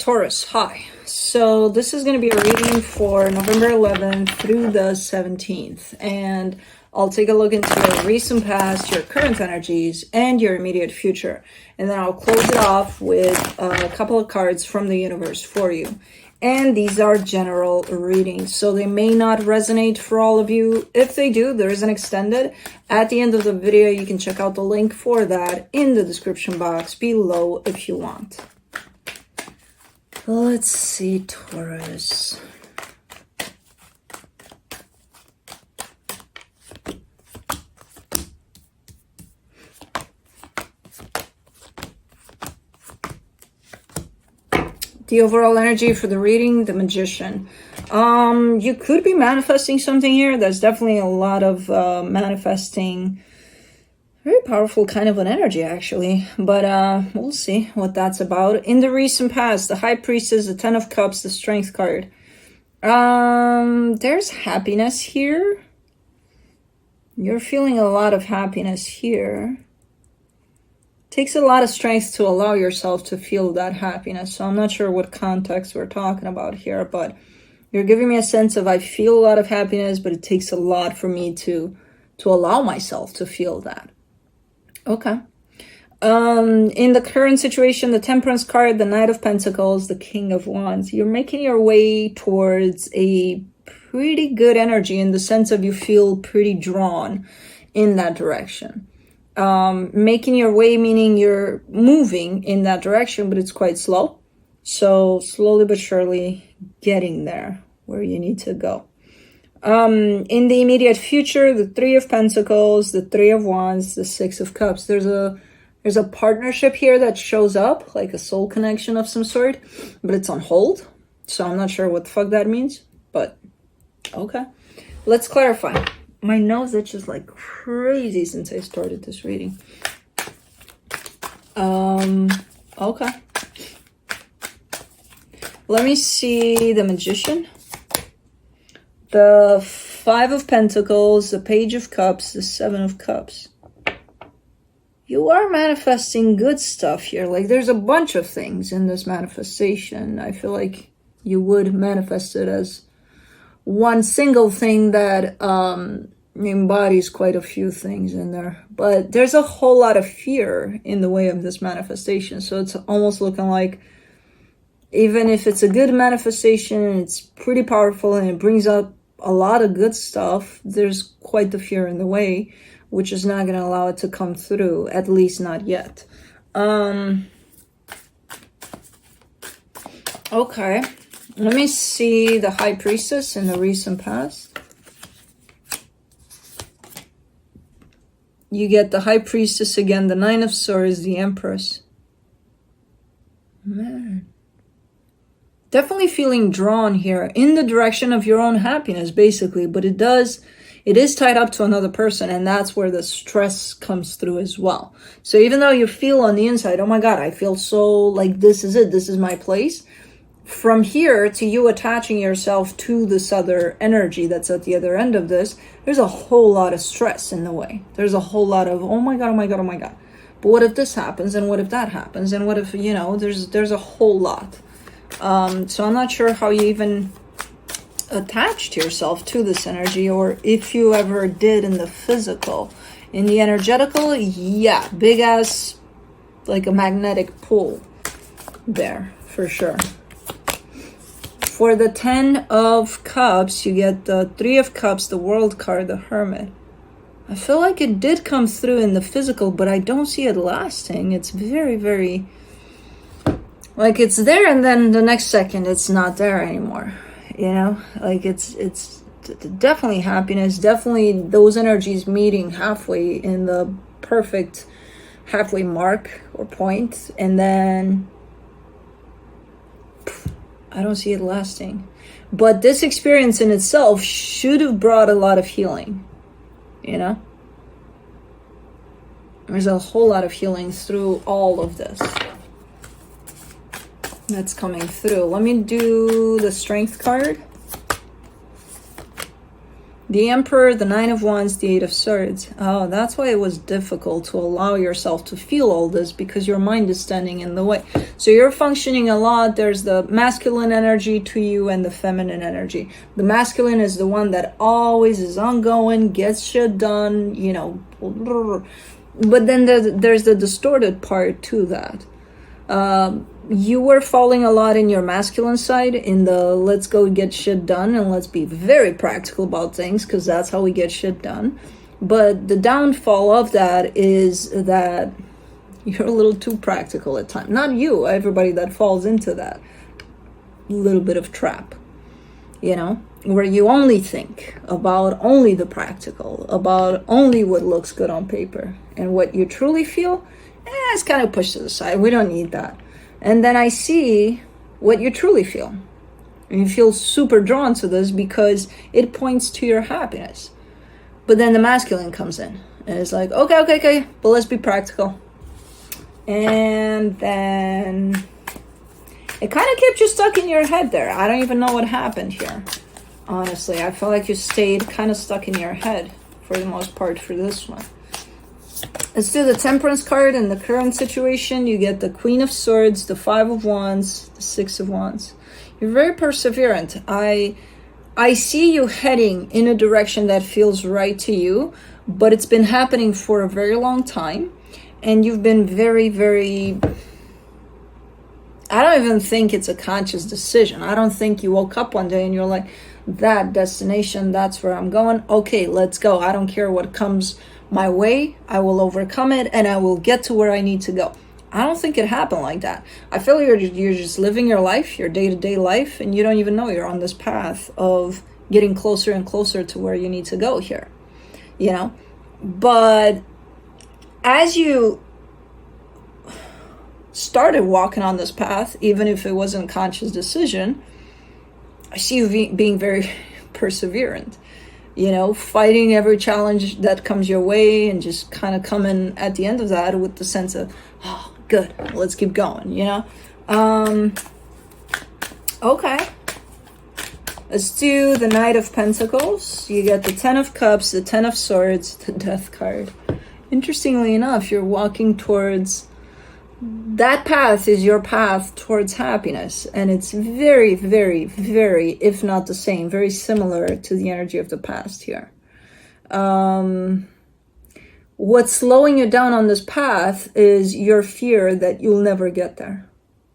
Taurus, hi. So this is going to be a reading for November 11th through the 17th. And I'll take a look into your recent past, your current energies, and your immediate future. And then I'll close it off with a couple of cards from the universe for you. And these are general readings, so they may not resonate for all of you. If they do, there is an extended. At the end of the video, you can check out the link for that in the description box below if you want. Let's see, Taurus. The overall energy for the reading, the Magician. You could be manifesting something here. There's definitely a lot of manifesting. Very powerful kind of an energy, actually. But we'll see what that's about. In the recent past, the High Priestess, the Ten of Cups, the Strength card. There's happiness here. You're feeling a lot of happiness here. Takes a lot of strength to allow yourself to feel that happiness. So I'm not sure what context we're talking about here, but you're giving me a sense of I feel a lot of happiness, but it takes a lot for me to allow myself to feel that. Okay. In the current situation, the Temperance card, the Knight of Pentacles, the King of Wands, you're making your way towards a pretty good energy in the sense of you feel pretty drawn in that direction. Making your way, meaning you're moving in that direction, but it's quite slow. So slowly but surely getting there where you need to go. In the immediate future, the Three of Pentacles, the Three of Wands, the Six of Cups. There's a partnership here that shows up, like a soul connection of some sort, but it's on hold. So I'm not sure what the fuck that means, but okay. Let's clarify. My nose itches like crazy since I started this reading. Okay. Let me see the Magician. The Five of Pentacles, the Page of Cups, the Seven of Cups. You are manifesting good stuff here. Like there's a bunch of things in this manifestation. I feel like you would manifest it as one single thing that embodies quite a few things in there. But there's a whole lot of fear in the way of this manifestation. So it's almost looking like even if it's a good manifestation, it's pretty powerful and it brings up a lot of good stuff, there's quite the fear in the way, which is not going to allow it to come through, at least not yet. Okay. Let me see the High Priestess in the recent past. You get the High Priestess again, the Nine of Swords, the Empress. Man. Definitely feeling drawn here in the direction of your own happiness, basically. But it is tied up to another person, and that's where the stress comes through as well. So even though you feel on the inside, oh my God, I feel so like this is it, this is my place. From here to you attaching yourself to this other energy that's at the other end of this, there's a whole lot of stress in the way. There's a whole lot of, oh my God, oh my God, oh my God. But what if this happens? And what if that happens? And what if, you know, there's a whole lot. So I'm not sure how you even attached yourself to this energy, or if you ever did in the physical. In the energetical, yeah, big ass, like a magnetic pull there, for sure. For the Ten of Cups, you get the Three of Cups, the World card, the Hermit. I feel like it did come through in the physical, but I don't see it lasting. It's very, very... like it's there and then the next second it's not there anymore, you know? Like it's definitely happiness, definitely those energies meeting halfway in the perfect halfway mark or point, and then I don't see it lasting. But this experience in itself should have brought a lot of healing, you know? There's a whole lot of healing through all of this that's coming through. Let me do the Strength card. The Emperor, the Nine of Wands, the Eight of Swords. Oh, that's why it was difficult to allow yourself to feel all this, because your mind is standing in the way. So you're functioning a lot. There's the masculine energy to you and the feminine energy. The masculine is the one that always is ongoing, gets shit done, you know. But then there's the distorted part to that. You were falling a lot in your masculine side, in the let's go get shit done and let's be very practical about things, because that's how we get shit done. But the downfall of that is that you're a little too practical at times. Not you, everybody that falls into that little bit of trap, you know, where you only think about only the practical, about only what looks good on paper, and what you truly feel, it's kind of pushed to the side. We don't need that. And then I see what you truly feel. And you feel super drawn to this because it points to your happiness. But then the masculine comes in and it's like, okay, but let's be practical. And then it kind of kept you stuck in your head there. I don't even know what happened here. Honestly, I feel like you stayed kind of stuck in your head for the most part for this one. Let's do the Temperance card. In the current situation, you get the Queen of Swords, the Five of Wands, the Six of Wands. You're very perseverant. I see you heading in a direction that feels right to you, but it's been happening for a very long time. And you've been very, very... I don't even think it's a conscious decision. I don't think you woke up one day and you're like, that destination, that's where I'm going. Okay, let's go. I don't care what comes my way, I will overcome it and I will get to where I need to go. I don't think it happened like that. I feel you're just living your life, your day-to-day life, and you don't even know you're on this path of getting closer and closer to where you need to go here, you know. But as you started walking on this path, even if it wasn't a conscious decision, I see you being very perseverant. You know, fighting every challenge that comes your way and just kind of coming at the end of that with the sense of, oh, good, let's keep going, you know? Okay. Let's do the Knight of Pentacles. You get the Ten of Cups, the Ten of Swords, the Death card. Interestingly enough, you're walking towards... that path is your path towards happiness, and it's very, very, very, if not the same, very similar to the energy of the past here. What's slowing you down on this path is your fear that you'll never get there.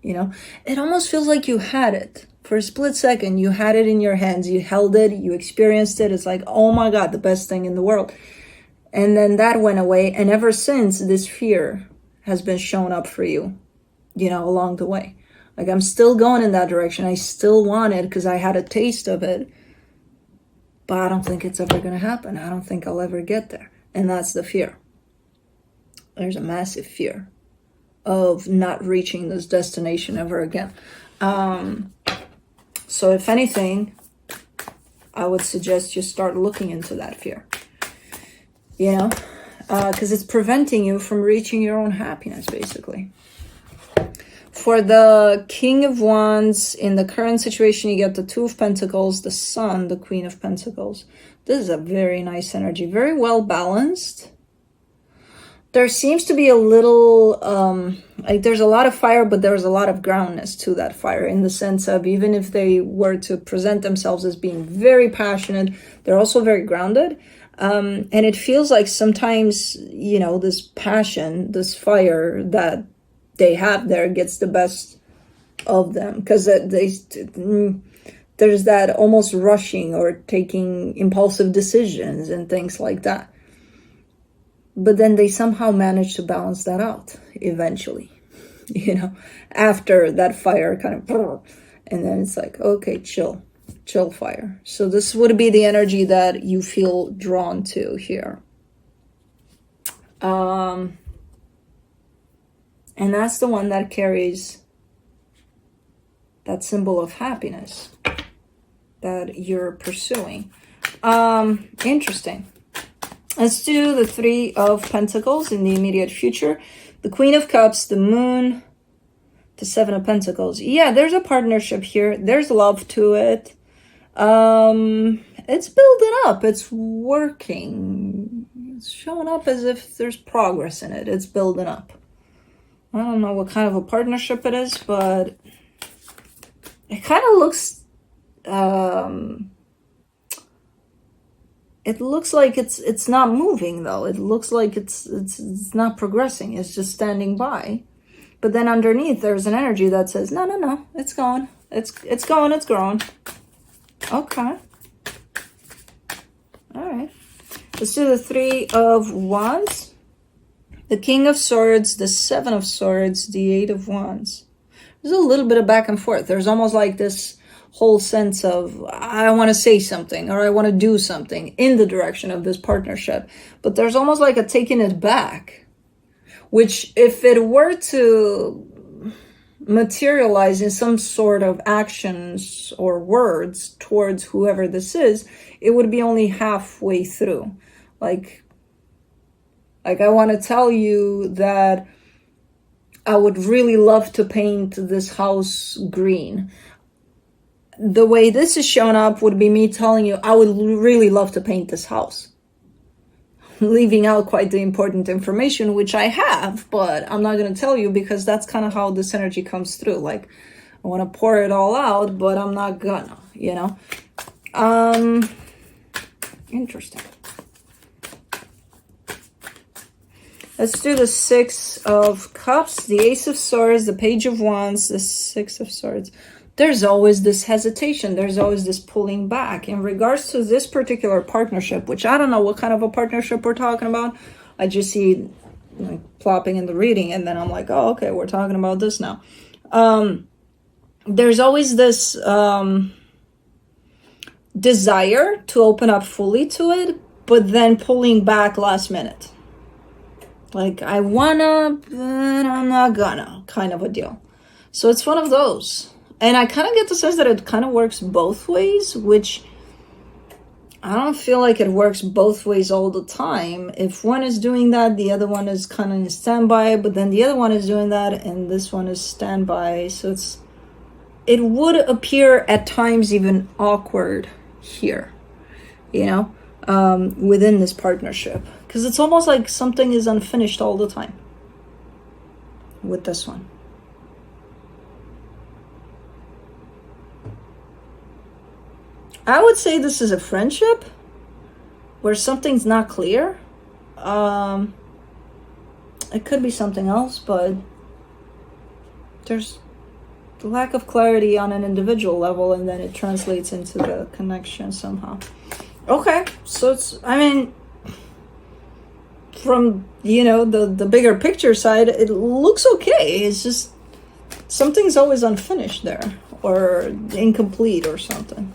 You know, it almost feels like you had it for a split second. You had it in your hands, you held it, you experienced it. It's like, oh my God, the best thing in the world. And then that went away, and ever since, this fear has been shown up for you, you know, along the way. Like, I'm still going in that direction. I still want it because I had a taste of it, but I don't think it's ever going to happen. I don't think I'll ever get there. And that's the fear. There's a massive fear of not reaching this destination ever again. So if anything, I would suggest you start looking into that fear, you know, because it's preventing you from reaching your own happiness, basically. For the King of Wands, in the current situation, you get the Two of Pentacles, the Sun, the Queen of Pentacles. This is a very nice energy, very well balanced. There seems to be a little, like there's a lot of fire, but there's a lot of groundness to that fire, in the sense of, even if they were to present themselves as being very passionate, they're also very grounded. And it feels like sometimes, you know, this passion, this fire that they have there gets the best of them, because there's that almost rushing or taking impulsive decisions and things like that. But then they somehow manage to balance that out eventually, you know, after that fire kind of, and then it's like, okay, chill fire. So this would be the energy that you feel drawn to here. And that's the one that carries that symbol of happiness that you're pursuing. Interesting. Let's do the Three of Pentacles in the immediate future. The Queen of Cups, the Moon, the Seven of Pentacles. Yeah, there's a partnership here. There's love to it. And It's building up. It's working. It's showing up as if there's progress in it. It's building up. I don't know what kind of a partnership it is, but it kind of looks, it looks like it's not moving though. It looks like it's not progressing. It's just standing by. But then underneath there's an energy that says, no, no, no, it's going. It's going, it's growing. Okay. All right. Let's do the Three of Wands, the King of Swords, the Seven of Swords, the Eight of Wands. There's a little bit of back and forth. There's almost like this whole sense of, I want to say something or I want to do something in the direction of this partnership. But there's almost like a taking it back, which if it were to materialize in some sort of actions or words towards whoever this is, it would be only halfway through. Like I want to tell you that I would really love to paint this house green. The way this is showing up would be me telling you I would really love to paint this house, leaving out quite the important information, which I have, but I'm not going to tell you because that's kind of how this energy comes through. Like, I want to pour it all out, but I'm not gonna, you know. Interesting. Let's do the Six of Cups, the Ace of Swords, the Page of Wands, the Six of Swords. There's always this hesitation. There's always this pulling back in regards to this particular partnership, which I don't know what kind of a partnership we're talking about. I just see like plopping in the reading and then I'm like, oh, okay, we're talking about this now. There's always this desire to open up fully to it, but then pulling back last minute. Like, I wanna, but I'm not gonna, kind of a deal. So it's one of those. And I kind of get the sense that it kind of works both ways, which I don't feel like it works both ways all the time. If one is doing that, the other one is kind of in standby, but then the other one is doing that, and this one is standby. So it would appear at times even awkward here, you know, within this partnership. Because it's almost like something is unfinished all the time with this one. I would say this is a friendship where something's not clear. It could be something else, but there's the lack of clarity on an individual level, and then it translates into the connection somehow. Okay, so it's, I mean, from, you know, the bigger picture side, it looks okay. It's just something's always unfinished there or incomplete or something.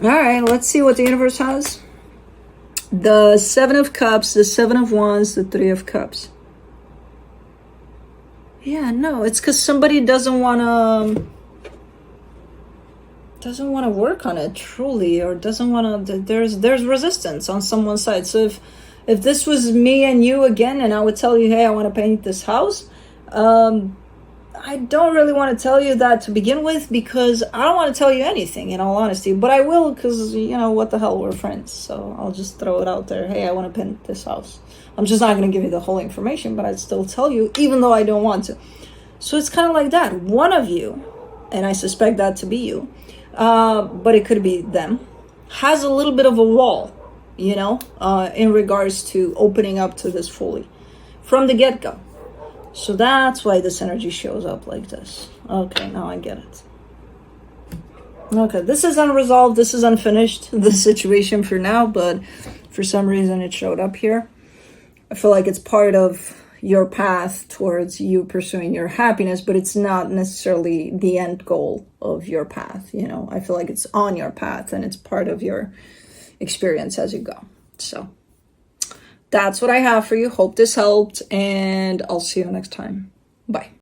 All right, let's see what the universe has. The Seven of Cups, the Seven of Wands, the Three of Cups. Yeah, no, it's because somebody doesn't want to work on it truly, or doesn't want to. There's resistance on someone's side. So if this was me and you again, and I would tell you, hey, I want to paint this house, I don't really want to tell you that to begin with, because I don't want to tell you anything, in all honesty. But I will, because, you know, what the hell, we're friends. So I'll just throw it out there. Hey, I want to paint this house. I'm just not going to give you the whole information, but I'd still tell you, even though I don't want to. So it's kind of like that. One of you, and I suspect that to be you, but it could be them, has a little bit of a wall, you know, in regards to opening up to this fully from the get-go. So that's why this energy shows up like this. Okay, now I get it. Okay, this is unresolved. This is unfinished, the situation for now, but for some reason it showed up here. I feel like it's part of your path towards you pursuing your happiness, but it's not necessarily the end goal of your path. You know, I feel like it's on your path and it's part of your experience as you go. So that's what I have for you. Hope this helped, and I'll see you next time. Bye.